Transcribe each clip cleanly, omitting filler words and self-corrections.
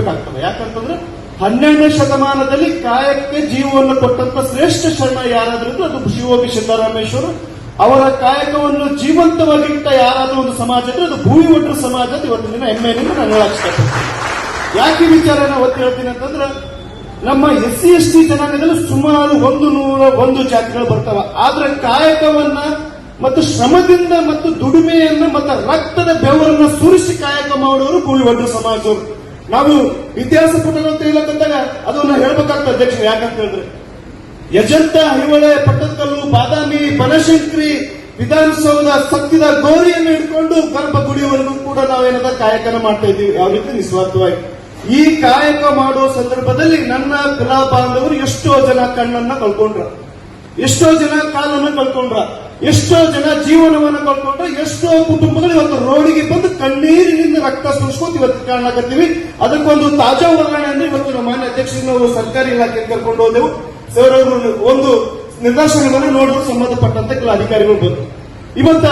ಒಪ್ಕೋಬೇಕಾಗ್ತದೆ. ಯಾಕಂತಂದ್ರೆ 12ನೇ ಶತಮಾನದಲ್ಲಿ ಕಾಯಕ್ಕೆ ಜೀವವನ್ನು ಕೊಟ್ಟಂತ ಶ್ರೇಷ್ಠ ಶರಣ ಯಾರಾದ್ರೂ ಅದು ಶಿವಯೋಗಿ ಸಿದ್ದರಾಮೇಶ್ವರ. ಅವರ ಕಾಯಕವನ್ನು ಜೀವಂತವಾಗಿಟ್ಟ ಯಾರಾದ್ರೂ ಒಂದು ಸಮಾಜ ಅಂದ್ರೆ ಅದು ಭೂಮಿ ಒಟ್ಟರ ಸಮಾಜ. ಇವತ್ತಿನ ದಿನ ಹೆಮ್ಮೆಯಿಂದ ನಾನು ಹೇಳಕ್ ಇಷ್ಟಪಡ್ತೀನಿ. ಯಾಕೆ ವಿಚಾರನ ಒತ್ತಿ ಹೇಳ್ತೀನಿ ಅಂತಂದ್ರೆ, ನಮ್ಮ SC/ST ಜನಾಂಗದಲ್ಲಿ ಸುಮಾರು 101 ಜಾತಿಗಳು ಬರ್ತಾವ. ಆದ್ರೆ ಕಾಯಕವನ್ನ ಮತ್ತು ಶ್ರಮದಿಂದ ಮತ್ತು ದುಡಿಮೆಯನ್ನ ಮತ್ತು ರಕ್ತದ ಬೆವರನ್ನ ಸುರಿಸಿ ಕಾಯಕ ಮಾಡೋರು ಭೂಮಿ ಒಟ್ಟರ ಸಮಾಜದವರು. ನಾವು ಇತಿಹಾಸ ಪುಟಗಳು ತೆಗೆಲಕ್ಕಂದಾಗ ಅದನ್ನ ಹೇಳ್ಬೇಕಾಗ್ತದೆ ಅಧ್ಯಕ್ಷ. ಯಾಕಂತ ಹೇಳಿದ್ರೆ ಯಜಂತ, ಹಿವಳೆ, ಪಟ್ಟದಕಲ್ಲು, ಬಾದಾಮಿ, ಬನಶಂಕರಿ, ವಿಧಾನಸೌಧ, ಸತ್ತಿದ ಗೋರಿಯನ್ನು ಹಿಡ್ಕೊಂಡು ಗರ್ಭಗುಡಿಯವರೆಗೂ ಕೂಡ ನಾವೇನದ ಕಾಯಕನ ಮಾಡ್ತಾ ಇದ್ದೀವಿ. ಯಾವ ರೀತಿ ನಿಸ್ವಾರ್ಥವಾಗಿ ಈ ಕಾಯಕ ಮಾಡುವ ಸಂದರ್ಭದಲ್ಲಿ ನನ್ನ ಕಲಾ ಬಾಂಧವರು ಎಷ್ಟೋ ಜನ ಕಣ್ಣನ್ನ ಕಳ್ಕೊಂಡ್ರ, ಎಷ್ಟೋ ಜನ ಕಾಲನ್ನ ಕಳ್ಕೊಂಡ್ರ, ಎಷ್ಟೋ ಜನ ಜೀವನವನ್ನು ಕಳ್ಕೊಂಡ್ರ, ಎಷ್ಟೋ ಕುಟುಂಬಗಳು ಇವತ್ತು ರೋಡಿಗೆ ಬಂದು ಕಣ್ಣೀರಿನಿಂದ ರಕ್ತ ಸುರಿಸ್ಕೊಂಡು ಇವತ್ತು ಕಾಣಕತ್ತೀವಿ. ಅದಕ್ಕೊಂದು ತಾಜಾ ಉದಾಹರಣೆ ಅಂದ್ರೆ ಇವತ್ತು ನಮ್ಮ ಮಾನ್ಯ ಅಧ್ಯಕ್ಷರು ನಾವು ಸರ್ಕಾರಿ ಇಲಾಖೆಗೆ ಕರ್ಕೊಂಡು ಹೋದೆವು. ಸರ್ ಅವರು ಒಂದು ನಿದರ್ಶನವನ್ನು ನೋಡಲು ಸಂಬಂಧಪಟ್ಟಂತ ಕೆಲ ಅಧಿಕಾರಿಗಳು ಬಂದರು. ಇವತ್ತ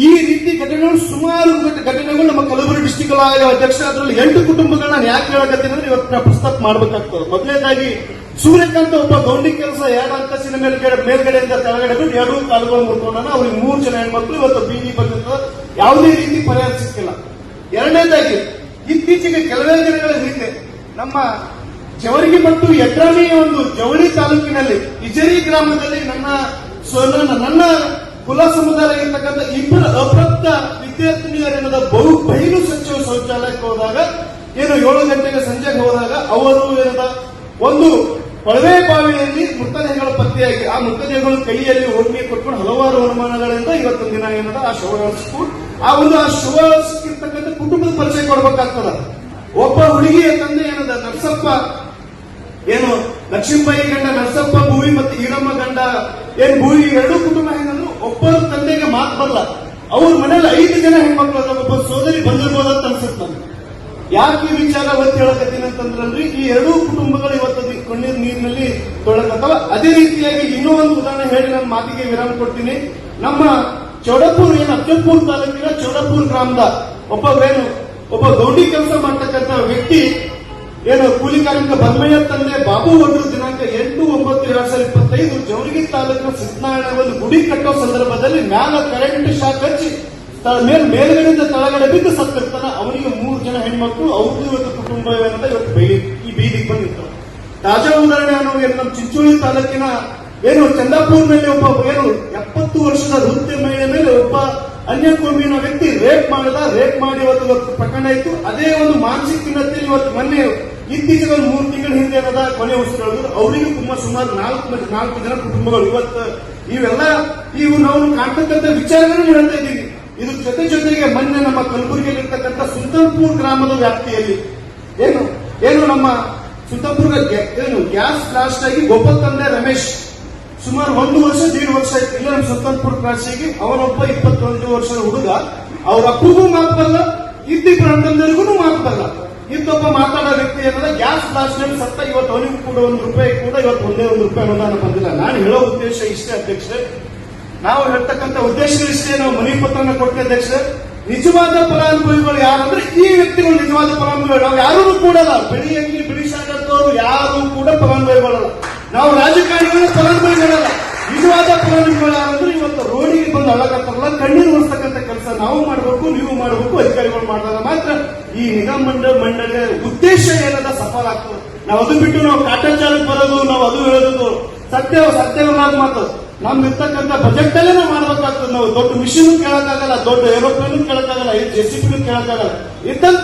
ಈ ರೀತಿ ಘಟನೆಗಳು ಸುಮಾರು ಘಟನೆಗಳು ನಮ್ಮ ಕಲಬುರಗಿ ಡಿಸ್ಟಿಕ್ ಅಧ್ಯಕ್ಷ ಅದರಲ್ಲಿ 8 ಕುಟುಂಬಗಳನ್ನ ನಾನು ಯಾಕೆ ಹೇಳಕತ್ತೀನಿ ಅಂದ್ರೆ ಇವತ್ತು ನಾವು ಪ್ರಸ್ತಾಪ ಮಾಡಬೇಕಾಗ್ತದೆ. ಮೊದಲನೇದಾಗಿ ಸೂರ್ಯಕಾಂತ ಒಬ್ಬ ಗೌಂಡಿ ಕೆಲಸ 2 ಅಂತಸ್ತಿನ ಮೇಲ್ಗಡೆಯಿಂದ ಕೆಳಗಡೆ ಬಿಟ್ಟು 2 ಕಾಲುಗಳು ಮುರ್ಕೊಂಡ. ಅವ್ರಿಗೆ 3 ಜನ ಹೆಣ್ಮಕ್ಳು ಇವತ್ತು ಬೀದಿ ಬಂದಿರ್ತದೆ. ಯಾವುದೇ ರೀತಿ ಪರಿಹಾರ ಸಿಕ್ಕಿಲ್ಲ. ಎರಡನೇದಾಗಿ ಇತ್ತೀಚೆಗೆ ಕೆಲವೇ ದಿನಗಳ ಹಿಂದೆ ನಮ್ಮ ಜವರ್ಗಿ ಮತ್ತು ಯಡ್ರಾಮಿ ಒಂದು ಜವಳಿ ತಾಲೂಕಿನಲ್ಲಿ ಇಜರಿ ಗ್ರಾಮದಲ್ಲಿ ನನ್ನ ಕುಲ ಸಮುದಾಯ ಇರ್ತಕ್ಕಂಥ 2 ಅಪ್ರಾಪ್ತ ವಿದ್ಯಾರ್ಥಿನಿಯರ ಬಯಲು ಸಚಿವ ಶೌಚಾಲಯಕ್ಕೆ ಹೋದಾಗ 7 ಗಂಟೆಗೆ ಸಂಜೆಗೆ ಹೋದಾಗ ಅವರು ಒಂದು ಕೊಳವೆ ಬಾವಿಯಲ್ಲಿ ಮೃತದೇಹಗಳ ಪತ್ತೆಯಾಗಿ ಆ ಮೃತದೇಹಗಳು ಕೈಯಲ್ಲಿ ಓಡ್ನಿ ಕೊಟ್ಕೊಂಡು ಹಲವಾರು ಅನುಮಾನಗಳಿಂದ ಇವತ್ತಿನ ದಿನ ಆ ಶವ ಆ ಶವ ಸಿಕ್ಕಿರ್ತಕ್ಕಂಥ ಕುಟುಂಬದ ಪರಿಚಯ ಕೊಡಬೇಕಾಗ್ತದ. ಒಬ್ಬ ಹುಡುಗಿಯ ತಂದೆ ನರಸಪ್ಪ ಲಕ್ಷ್ಮೀಬಾಯಿ ಗಂಡ ನರಸಪ್ಪ ಭೂವಿ ಮತ್ತು ಈರಮ್ಮ ಗಂಡ ಭೂವಿ 2 ಕುಟುಂಬ ಹೆಂಗಂದ್ರು ಒಬ್ಬರ ತಂದೆಗೆ ಮಾತು ಬರಲ್ಲ. ಅವ್ರ ಮನೇಲಿ 5 ಜನ ಹೆಣ್ಮಕ್ಳು ಅದ, ಒಬ್ಬ ಸೋದರಿ ಬಂದಿರ್ಬೋದಂತ ಅನ್ಸುತ್ತೆ ನಮ್ಗೆ. ಯಾಕೆ ಈ ವಿಚಾರ ಒತ್ತಿ ಹೇಳಕತ್ತೀನಿ ಅಂತಂದ್ರಲ್ಲಿ ಈ 2 ಕುಟುಂಬಗಳು ಇವತ್ತು ಕಣ್ಣೀರ್ ನೀರಿನಲ್ಲಿ ತೊಳಕತ್ತವ. ಅದೇ ರೀತಿಯಾಗಿ ಇನ್ನೂ ಒಂದು ಉದಾಹರಣೆ ಹೇಳಿ ನನ್ನ ಮಾತಿಗೆ ವಿರಾಮ ಕೊಡ್ತೀನಿ. ನಮ್ಮ ಚೌಡಪುರ್ ಅಫಜಲ್ಪುರ್ ತಾಲೂಕಿನ ಚೌಡಪುರ್ ಗ್ರಾಮದ ಒಬ್ಬ ಗೌಂಡಿ ಕೆಲಸ ಮಾಡ್ತಕ್ಕಂಥ ವ್ಯಕ್ತಿ ಕೂಲಿ ಕಾರ್ಮಿಕ ಬನ್ಮಯ್ಯ ತಂದೆ ಬಾಬು ಒಡ್ರು ದಿನಾಂಕ 8/9/2025 ಜವರ್ಗಿ ತಾಲೂಕಿನ ಸಿದ್ನಾರಾಯಣ ಒಂದು ಗುಡಿ ಕಟ್ಟೋ ಸಂದರ್ಭದಲ್ಲಿ ಮ್ಯಾಲ ಕರೆಂಟ್ ಶಾಕ್ ಹಚ್ಚಿ ಮೇಲ್ಗಡೆಯಿಂದ ತಳಗಡೆ ಬಿದ್ದು ಸತ್ತಿರ್ತಾನ. ಅವನಿಗೆ 3 ಜನ ಹೆಣ್ಮಕ್ಳು, ಅವ್ರದ್ದು ಇವತ್ತು ಕುಟುಂಬ ಇವತ್ತು ಈ ಬೀದಿಗೆ ಬಂದಿರ್ತಾರೆ. ತಾಜಾ ಉದಾಹರಣೆ ನಮ್ಮ ಚಿಂಚೋಳಿ ತಾಲೂಕಿನ ಚಂದಾಪುರ್ನಲ್ಲಿ ಒಬ್ಬ 70 ವರ್ಷದ ವೃತ್ತಿ ಮಹಿಳೆ ಮೇಲೆ ಒಬ್ಬ ಅನ್ಯ ಕೋಮಿನ ವ್ಯಕ್ತಿ ರೇಪ್ ಮಾಡಿ ಇವತ್ತು ಪ್ರಕರಣ ಇತ್ತು. ಅದೇ ಒಂದು ಮಾನಸಿಕ ಖಿನ್ನತೆಯಲ್ಲಿ ಇವತ್ತು ಮೊನ್ನೆ ಇತ್ತೀಚೆಗೆ 3 ತಿಂಗಳ ಹಿಂದೆ ಕೊನೆ ಉಸಿರಾಡಿದ್ರು. ಅವರಿಗೂ ಸುಮಾರು 4 ಜನ ಕುಟುಂಬಗಳು ಇವತ್ತು ಇವು ನಾವು ಕಾಣ್ತಕ್ಕಂಥ ವಿಚಾರಗಳನ್ನು ಹೇಳ್ತಾ ಇದ್ದೀವಿ. ಇದು ಜೊತೆಗೆ ಮೊನ್ನೆ ನಮ್ಮ ಕಲಬುರಗಿಯಲ್ಲಿರ್ತಕ್ಕಂಥ ಸುಲ್ತಾನ್ಪುರ್ ಗ್ರಾಮದ ವ್ಯಾಪ್ತಿಯಲ್ಲಿ ನಮ್ಮ ಸುಲ್ತಾನ್ಪುರ ಗ್ಯಾಸ್ ಬ್ಲಾಸ್ಟ್ ಆಗಿ ಗೋಪಾಲ್ ತಂದೆ ರಮೇಶ್ ಸುಮಾರು 1 ವರ್ಷ 1.5 ವರ್ಷ ಆಯ್ತು. ಇಲ್ಲ ನಮ್ಮ ಸುಲ್ತಾನ್ಪುರ್ ಕ್ರಾಸಿಗೆ ಅವನೊಬ್ಬ 21 ವರ್ಷದ ಹುಡುಗ, ಅವ್ರ ಅಪ್ಪಗೂ ಮಾತು ಬರಲ್ಲ, ಇದ್ದಿಬ್ಬರ ಅಣ್ಣಂದರಿಗೂ ಮಾತು ಬರಲ್ಲ. ಇದ್ದೊಬ್ಬ ಮಾತಾಡೋ ವ್ಯಕ್ತಿ ಗ್ಯಾಸ್ ಬ್ಲಾಸ್ಟ್ ನಲ್ಲಿ ಸತ್ತ. ಇವತ್ತು ಅವನಿಗೂ ಕೂಡ ₹1 ಕೂಡ ಇವತ್ತು ₹1 ಅನುದಾನ ಬಂದಿಲ್ಲ. ನಾನು ಹೇಳೋ ಉದ್ದೇಶ ಇಷ್ಟೇ ಅಧ್ಯಕ್ಷರೇ, ನಾವು ಹೇಳ್ತಕ್ಕಂಥ ಉದ್ದೇಶಗಳಿಷ್ಟೇ. ನಾವು ಮನವಿ ಪತ್ರನ ಕೊಡ್ತೇವೆ ಅಧ್ಯಕ್ಷರೇ. ನಿಜವಾದ ಫಲಾನುಭವಿಗಳು ಯಾರಂದ್ರೆ ಈ ವ್ಯಕ್ತಿಗಳು ನಿಜವಾದ ಫಲಾನುಭವಿಗಳು. ನಾವು ಯಾರೂ ಕೂಡಲ್ಲ, ಬಿಳಿ ಶಾಖದವರು ಯಾರು ಕೂಡ ಫಲಾನುಭವಿಗಳಲ್ಲ. ನಾವು ರಾಜಕಾರಣಿಗಳ ಫಲಾನುಭವಿಗಳಲ್ಲ. ನಿಜವಾದ ಫಲಾನುಭವಿಗಳು ಯಾರಂದ್ರೆ ಇವತ್ತು ರೋಡಿಗೆ ಬಂದು ಅಳಕತ್ತಾರಲ್ಲ, ಕಣ್ಣೀರು ಒರೆಸ್ತಕ್ಕಂಥ ಕೆಲಸ ನಾವು ಮಾಡಬೇಕು, ನೀವು ಮಾಡಬೇಕು, ಅಧಿಕಾರಿಗಳು ಮಾಡಿದಾಗ ಮಾತ್ರ ಈ ನಿಗಮ ಮಂಡಳಿಯ ಉದ್ದೇಶ ಏನದ ಸಫಲ ಆಗ್ತದೆ. ನಾವು ಅದು ಬಿಟ್ಟು ನಾವು ಕಾಟಾಚಾರಕ್ಕೆ ಬರೋದು, ನಾವು ಅದು ಹೇಳೋದು ಸತ್ಯವನ್ನಾದ ಮಾತು. ನಮ್ಗೆ ಇರ್ತಕ್ಕಂಥ ಬಜೆಟ್ ಅಲ್ಲೇ ನಾವು ಮಾಡಬೇಕಾಗ್ತದೆ. ನಾವು ದೊಡ್ಡ ಮಿಷಿನ್ ಕೇಳಕ್ಕಾಗಲ್ಲ, ದೊಡ್ಡ ಏರೋಪ್ಲೇನ್ ಕೇಳಕ್ಕಾಗಲ್ಲ, JCB ಕೇಳಕ್ಕಾಗಲ್ಲ.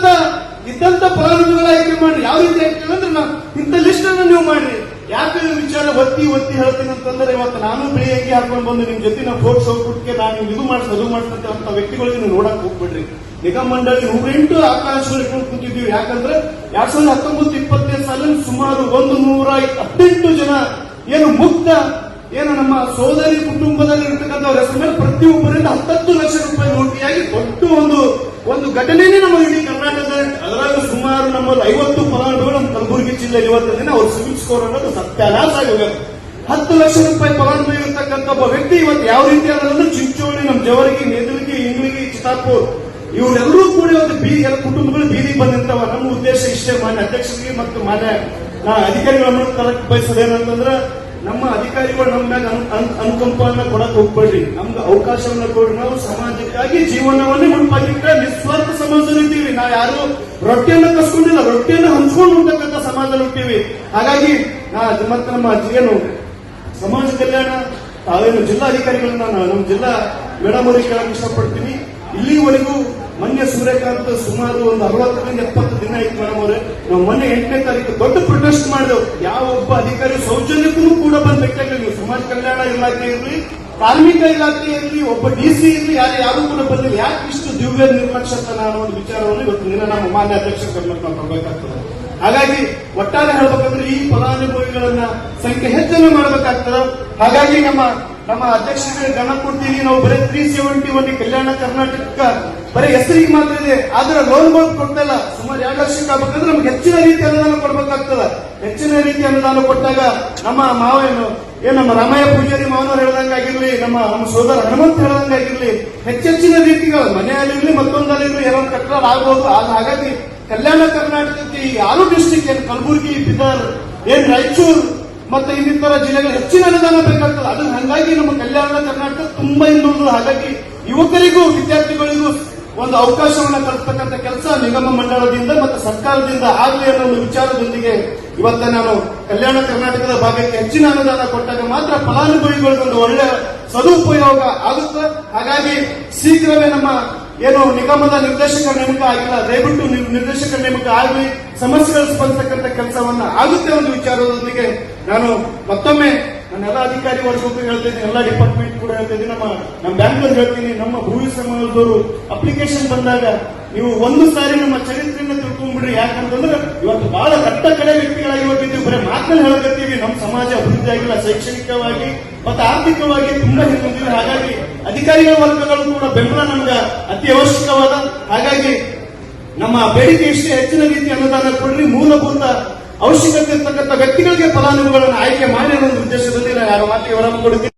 ಇದ್ದಂತ ಫಲಾನುಭವಿಗಳ ಆಯ್ಕೆ ಮಾಡಿ. ಯಾವ ರೀತಿ ಆಯ್ಕೆ ಅಂದ್ರೆ ಇಂಥ ಲಿಸ್ಟ್ ಅನ್ನು ನೀವು ಮಾಡ್ರಿ. ಯಾಕೆ ವಿಚಾರ ಒತ್ತಿ ಹೇಳ್ತೀನಿ ಅಂತಂದ್ರೆ, ಇವತ್ತು ನಾನು ಬಿಳಿ ಅಂಗಿ ಹಾಕೊಂಡು ಬಂದು ನಿಮ್ ಜೊತೆ ನಾವು ಫೋರ್ಟ್ ಹೋಗ್ಬಿಟ್ಟಿಗೆ ನಾನು ಇದು ಮಾಡಿಸ್ತಂತ ವ್ಯಕ್ತಿಗಳಿಗೆ ನೀವು ನೋಡಕ್ ಹೋಗ್ಬಿಡ್ರಿ. ನಿಗಮ ಮಂಡಳಿ 108 ಆಕಾಶಗಳು ಇಟ್ಕೊಂಡು ಕೂತಿದ್ದೀವಿ. ಯಾಕಂದ್ರೆ 2019-20 ಸಾಲಿನ ಸುಮಾರು 118 ಜನ ಮುಕ್ತ ನಮ್ಮ ಸೋದರಿ ಕುಟುಂಬದಲ್ಲಿ ಇರ್ತಕ್ಕಂಥವ್ರ ಹೆಸರು ಮೇಲೆ ಪ್ರತಿಯೊಬ್ಬರಿಂದ 10 ಲಕ್ಷ ರೂಪಾಯಿ ನೋಟಿಯಾಗಿ ದೊಡ್ಡ ಒಂದು ಘಟನೆನೇ ನಮ್ಮ ಇಡೀ ಕರ್ನಾಟಕದಲ್ಲಿ. ಅದರಲ್ಲೂ ಸುಮಾರು ನಮ್ಮಲ್ಲಿ 50 ಫಲಾನುಭವಿಗಳು ನಮ್ಮ ಕಲಬುರಗಿ ಜಿಲ್ಲೆಯಲ್ಲಿ ಇವತ್ತಿನ ಅವ್ರ ಸಿವಿಲ್ ಸ್ಕೋರ್ ಅನ್ನೋದು ಸತ್ಯಾನಾಶ ಆಗಿ ಹೋಗ್ಯಾರ. 10 ಲಕ್ಷ ರೂಪಾಯಿ ಫಲಾನುಭವಿ ಇರ್ತಕ್ಕಂಥ ಒಬ್ಬ ವ್ಯಕ್ತಿ ಇವತ್ತು ಯಾವ ರೀತಿ ಆದ್ರೆ ಚಿಂಚೋಳಿ, ನಮ್ಮ ಜವರ್ಗಿ, ನೇದಲಗಿ, ಇಂಗ್ಲಿಗಿ, ಚಿತ್ತಾಪುರ್ ಇವರೆಲ್ಲರೂ ಕೂಡ ಇವತ್ತು ಕುಟುಂಬಗಳು ಬೀದಿಗೆ ಬಂದಿರ್ತಾವ. ನಮ್ಮ ಉದ್ದೇಶ ಇಷ್ಟೇ ಮಾನ್ಯ ಅಧ್ಯಕ್ಷರಿಗೆ ಮತ್ತು ಮಾನ್ಯ ಅಧಿಕಾರಿಗಳ ತರಕ್ ಬಯಸೋದೇನಂತಂದ್ರ ನಮ್ಮ ಅಧಿಕಾರಿಗಳು ನಮ್ಮ ಮ್ಯಾಗ ಅನುಕಂಪವನ್ನ ಕೊಡಕ್ ಹೋಗ್ಬೇಡ್ರಿ, ನಮ್ಗೆ ಅವಕಾಶವನ್ನ ಕೊಡ್ರಿ. ನಾವು ಸಮಾಜಕ್ಕಾಗಿ ಜೀವನವನ್ನೇ ಮುಡುಪಾಗಿಟ್ಟ ನಿಸ್ವಾರ್ಥ ಸಮಾಜದಲ್ಲಿ ಇದ್ದೀವಿ. ನಾವು ಯಾರು ರೊಟ್ಟಿಯನ್ನ ಕಸ್ಕೊಂಡಿಲ್ಲ, ರೊಟ್ಟಿಯನ್ನ ಹಂಚ್ಕೊಂಡು ಹೋಗ್ತಕ್ಕಂಥ ಸಮಾಜದಲ್ಲಿ ಇರ್ತೀವಿ. ಹಾಗಾಗಿ ಮತ್ತೆ ನಮ್ಮ ಏನು ಸಮಾಜ ಕಲ್ಯಾಣ ತಾವೇನು ಜಿಲ್ಲಾಧಿಕಾರಿಗಳನ್ನ ನಮ್ಮ ಜಿಲ್ಲಾ ಮೇಡಮ್ ಅವರಿಗೆ ಕೇಳಕ್ ಇಷ್ಟಪಡ್ತೀನಿ. ಇಲ್ಲಿವರೆಗೂ ಮೊನ್ನೆ ಸೂರ್ಯಕಾಂತ್ ಸುಮಾರು ಒಂದು 60ರಿಂದ 70 ದಿನ ಆಯ್ತು ಮೇಡಮ್ ಅವರೇ, ನಾವು ಮೊನ್ನೆ 8ನೇ ತಾರೀಕು ದೊಡ್ಡ ಪ್ರೊಟೆಸ್ಟ್ ಮಾಡಿದೆವು. ಯಾವ ಒಬ್ಬ ಅಧಿಕಾರಿ ಸೌಜನ್ಯಕ್ಕೂ ಕೂಡ ಬಂದ್ ಬೇಕಾಗಿಲ್ಲ. ಸಮಾಜ ಕಲ್ಯಾಣ ಇಲಾಖೆ ಇರಲಿ, ಕಾರ್ಮಿಕ ಇಲಾಖೆ ಇರಲಿ, ಒಬ್ಬ DC ಇರಲಿ, ಯಾರು ಕೂಡ ಬಂದಿಲ್ಲ. ಯಾಕೆ ಇಷ್ಟು ದಿವ್ಯ ನಿರ್ಲಕ್ಷ್ಯತನ ಅನ್ನೋ ಒಂದು ವಿಚಾರವನ್ನು ಇವತ್ತು ದಿನ ನಮ್ಮ ಮಾನ್ಯ ಅಧ್ಯಕ್ಷ ಗಮನಕ್ಕೆ ನಾವು ತರಬೇಕಾಗ್ತದೆ. ಹಾಗಾಗಿ ಒಟ್ಟಾರೆ ಹೇಳ್ಬೇಕಂದ್ರೆ ಈ ಫಲಾನುಭವಿಗಳನ್ನ ಸಂಖ್ಯೆ ಹೆಚ್ಚನ್ನು ಮಾಡಬೇಕಾಗ್ತದೆ. ಹಾಗಾಗಿ ನಮ್ಮ ಅಧ್ಯಕ್ಷರಿಗೆ ಗಮನ ಕೊಡ್ತೀವಿ. ನಾವು ಬರೀ 371 ಕಲ್ಯಾಣ ಕರ್ನಾಟಕ ಬರೀ ಹೆಸರಿಗೆ ಮಾತ್ರ ಇದೆ, ಆದ್ರೆ ಲೋನ್ಗಳು ಕೊಡ್ತಾ ಇಲ್ಲ. ಸುಮಾರು 2 ಲಕ್ಷಕ್ಕೆ ಆಗ್ಬೇಕಂದ್ರೆ ನಮ್ಗೆ ಹೆಚ್ಚಿನ ರೀತಿ ಅನುದಾನ ಕೊಡ್ಬೇಕಾಗ್ತದೆ. ಹೆಚ್ಚಿನ ರೀತಿ ಅನುದಾನ ಕೊಟ್ಟಾಗ ನಮ್ಮ ನಮ್ಮ ರಾಮಯ್ಯ ಪೂಜಾರಿ ಮಾವನವ್ರು ಹೇಳ್ದಂಗಾಗಿರ್ಲಿ, ನಮ್ಮ ಸೋದರ ಹನುಮಂತ್ ಹೇಳ್ದಂಗಾಗಿರ್ಲಿ, ಹೆಚ್ಚೆಚ್ಚಿನ ರೀತಿಗಳು ಮನೆಯಲ್ಲಿರ್ಲಿ ಮತ್ತೊಂದಲ್ಲಿರ್ಲಿ ಏನೋ ಕಟ್ಟಡ ಆಗ್ಬಹುದು. ಹಾಗಾಗಿ ಕಲ್ಯಾಣ ಕರ್ನಾಟಕಕ್ಕೆ ಈ 6 ಡಿಸ್ಟಿಕ್ ಏನು ಕಲಬುರಗಿ, ಬೀದರ್, ರಾಯಚೂರು ಮತ್ತೆ ಇನ್ನಿತರ ಜಿಲ್ಲೆಗಳು ಹೆಚ್ಚಿನ ಅನುದಾನ ಬೇಕಾಗ್ತದೆ. ಅದು ಹಂಗಾಗಿ ನಮ್ಮ ಕಲ್ಯಾಣ ಕರ್ನಾಟಕ ತುಂಬಾ ಹಿಂದುಳಿದು. ಹಾಗಾಗಿ ಯುವಕರಿಗೂ ವಿದ್ಯಾರ್ಥಿಗಳಿಗೂ ಒಂದು ಅವಕಾಶವನ್ನ ಕಲ್ಪಿಸ್ತಕ್ಕಂಥ ಕೆಲಸ ನಿಗಮ ಮಂಡಳದಿಂದ ಮತ್ತು ಸರ್ಕಾರದಿಂದ ಆಗಲಿ ಅನ್ನೋ ಒಂದು ವಿಚಾರದೊಂದಿಗೆ ಇವತ್ತ ನಾನು ಕಲ್ಯಾಣ ಕರ್ನಾಟಕದ ಭಾಗಕ್ಕೆ ಹೆಚ್ಚಿನ ಅನುದಾನ ಕೊಟ್ಟಾಗ ಮಾತ್ರ ಫಲಾನುಭವಿಗಳಿಗೊಂದು ಒಳ್ಳೆ ಸದುಪಯೋಗ ಆಗುತ್ತೆ. ಹಾಗಾಗಿ ಶೀಘ್ರವೇ ನಮ್ಮ ನಿಗಮದ ನಿರ್ದೇಶಕರ ನೇಮಕ ಆಗಿಲ್ಲ, ದಯವಿಟ್ಟು ನಿರ್ದೇಶಕರ ನೇಮಕ ಆಗಲಿ, ಸಮಸ್ಯೆಗಳು ಸ್ಪಂದಿಸತಕ್ಕಂಥ ಕೆಲಸವನ್ನ ಆಗುತ್ತೆ ಒಂದು ವಿಚಾರದೊಂದಿಗೆ ನಾನು ಮತ್ತೊಮ್ಮೆ ನನ್ನ ಎಲ್ಲ ಅಧಿಕಾರಿ ವರ್ಗಕ್ಕೂ ಹೇಳ್ತೀನಿ, ಎಲ್ಲ ಡಿಪಾರ್ಟ್ಮೆಂಟ್ ಕೂಡ ಹೇಳ್ತೀನಿ, ನಮ್ಮ ಬ್ಯಾಂಕ್ ಹೇಳ್ತೀನಿ. ನಮ್ಮ ಭೂಮಿ ಸಮಾಜದವರು ಅಪ್ಲಿಕೇಶನ್ ಬಂದಾಗ ನೀವು ಒಂದು ಸಾರಿ ನಮ್ಮ ಚರಿತ್ರೆಯನ್ನು ತಿಳ್ಕೊಂಡ್ಬಿಡ್ರಿ. ಯಾಕಂತಂದ್ರೆ ಇವತ್ತು ಬಹಳ ಕಟ್ಟ ಕಡೆ ವ್ಯಕ್ತಿಗಳಾಗಿ ಹೋಗಿದ್ದೀವಿ, ಬರೀ ಮಾತನ್ನು ಹೇಳಕತ್ತೀವಿ. ನಮ್ಮ ಸಮಾಜ ಅಭಿವೃದ್ಧಿ ಆಗಿಲ್ಲ, ಶೈಕ್ಷಣಿಕವಾಗಿ ಮತ್ತು ಆರ್ಥಿಕವಾಗಿ ತುಂಬಾ ಹಿಂದಿದ್ದೀವಿ. ಹಾಗಾಗಿ ಅಧಿಕಾರಿಗಳ ವರ್ಗಗಳು ಕೂಡ ಬೆಂಬಲ ನಮ್ಗೆ ಅತಿ ಅವಶ್ಯಕವಾದ. ಹಾಗಾಗಿ ನಮ್ಮ ಬೇಡಿಕೆ ಇಷ್ಟೇ, ಹೆಚ್ಚಿನ ರೀತಿ ಅನುದಾನ ಕೊಡ್ರಿ, ಮೂಲಭೂತ ಅವಶ್ಯಕತೆ ಇರ್ತಕ್ಕಂಥ ವ್ಯಕ್ತಿಗಳಿಗೆ ಫಲಾನುಭವಿಗಳನ್ನು ಆಯ್ಕೆ ಮಾಡಿ ಅನ್ನೋ ಉದ್ದೇಶದಲ್ಲಿ ನಾನು ಯಾರ ಮಾತಿಗೆ ಹೊರಗೆ ಕೊಡುತ್ತೀನಿ.